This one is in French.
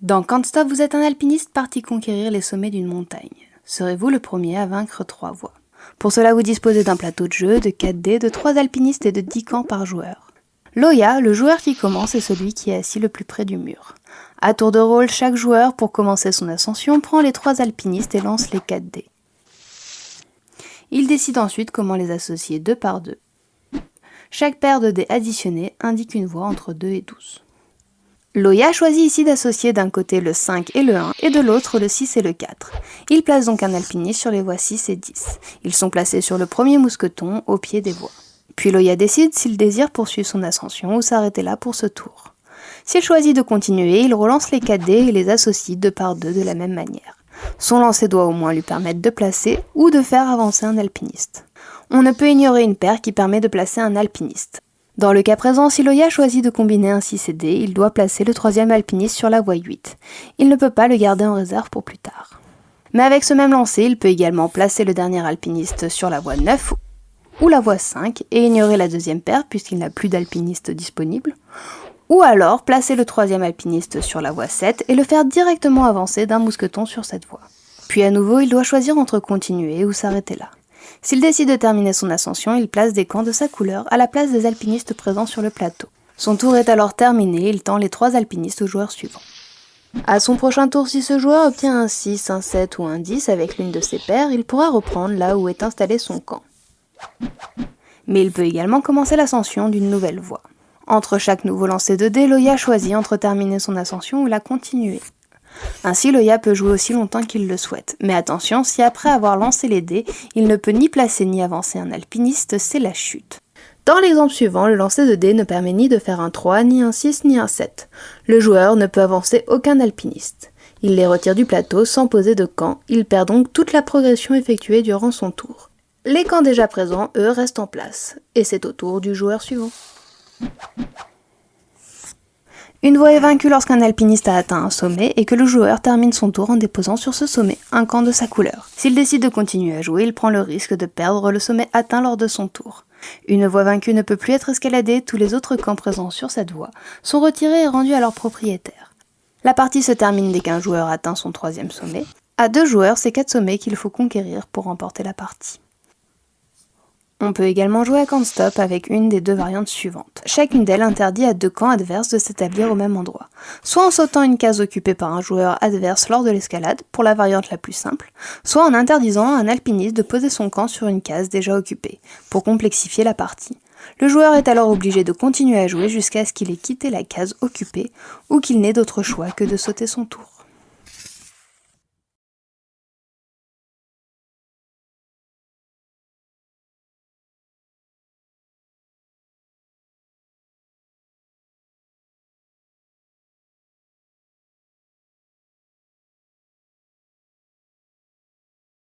Dans Can't Stop, vous êtes un alpiniste parti conquérir les sommets d'une montagne. Serez-vous le premier à vaincre 3 voies? Pour cela, vous disposez d'un plateau de jeu, de 4 dés, de 3 alpinistes et de 10 camps par joueur. Loya, le joueur qui commence, est celui qui est assis le plus près du mur. À tour de rôle, chaque joueur, pour commencer son ascension, prend les 3 alpinistes et lance les 4 dés. Il décide ensuite comment les associer 2 par 2. Chaque paire de dés additionnés indique une voie entre 2 et 12. Loya choisit ici d'associer d'un côté le 5 et le 1 et de l'autre le 6 et le 4. Il place donc un alpiniste sur les voies 6 et 10. Ils sont placés sur le premier mousqueton au pied des voies. Puis Loya décide s'il désire poursuivre son ascension ou s'arrêter là pour ce tour. S'il choisit de continuer, il relance les 4 dés et les associe 2 par 2 de la même manière. Son lancer doit au moins lui permettre de placer ou de faire avancer un alpiniste. On ne peut ignorer une paire qui permet de placer un alpiniste. Dans le cas présent, si Loya choisit de combiner un 6 et D, il doit placer le 3e alpiniste sur la voie 8. Il ne peut pas le garder en réserve pour plus tard. Mais avec ce même lancer, il peut également placer le dernier alpiniste sur la voie 9 ou la voie 5 et ignorer la deuxième paire puisqu'il n'a plus d'alpiniste disponible. Ou alors placer le 3e alpiniste sur la voie 7 et le faire directement avancer d'un mousqueton sur cette voie. Puis à nouveau, il doit choisir entre continuer ou s'arrêter là. S'il décide de terminer son ascension, il place des camps de sa couleur à la place des alpinistes présents sur le plateau. Son tour est alors terminé, il tend les 3 alpinistes au joueur suivant. À son prochain tour, si ce joueur obtient un 6, un 7 ou un 10 avec l'une de ses paires, il pourra reprendre là où est installé son camp. Mais il peut également commencer l'ascension d'une nouvelle voie. Entre chaque nouveau lancer de dés, Loya choisit entre terminer son ascension ou la continuer. Ainsi, Loya peut jouer aussi longtemps qu'il le souhaite. Mais attention, si après avoir lancé les dés, il ne peut ni placer ni avancer un alpiniste, c'est la chute. Dans l'exemple suivant, le lancer de dés ne permet ni de faire un 3, ni un 6, ni un 7. Le joueur ne peut avancer aucun alpiniste. Il les retire du plateau sans poser de camp, il perd donc toute la progression effectuée durant son tour. Les camps déjà présents, eux, restent en place. Et c'est au tour du joueur suivant. Une voie est vaincue lorsqu'un alpiniste a atteint un sommet et que le joueur termine son tour en déposant sur ce sommet un camp de sa couleur. S'il décide de continuer à jouer, il prend le risque de perdre le sommet atteint lors de son tour. Une voie vaincue ne peut plus être escaladée, tous les autres camps présents sur cette voie sont retirés et rendus à leur propriétaire. La partie se termine dès qu'un joueur atteint son 3e sommet. À 2 joueurs, c'est 4 sommets qu'il faut conquérir pour remporter la partie. On peut également jouer à Can't Stop avec une des 2 variantes suivantes. Chacune d'elles interdit à 2 camps adverses de s'établir au même endroit. Soit en sautant une case occupée par un joueur adverse lors de l'escalade, pour la variante la plus simple, soit en interdisant à un alpiniste de poser son camp sur une case déjà occupée, pour complexifier la partie. Le joueur est alors obligé de continuer à jouer jusqu'à ce qu'il ait quitté la case occupée ou qu'il n'ait d'autre choix que de sauter son tour.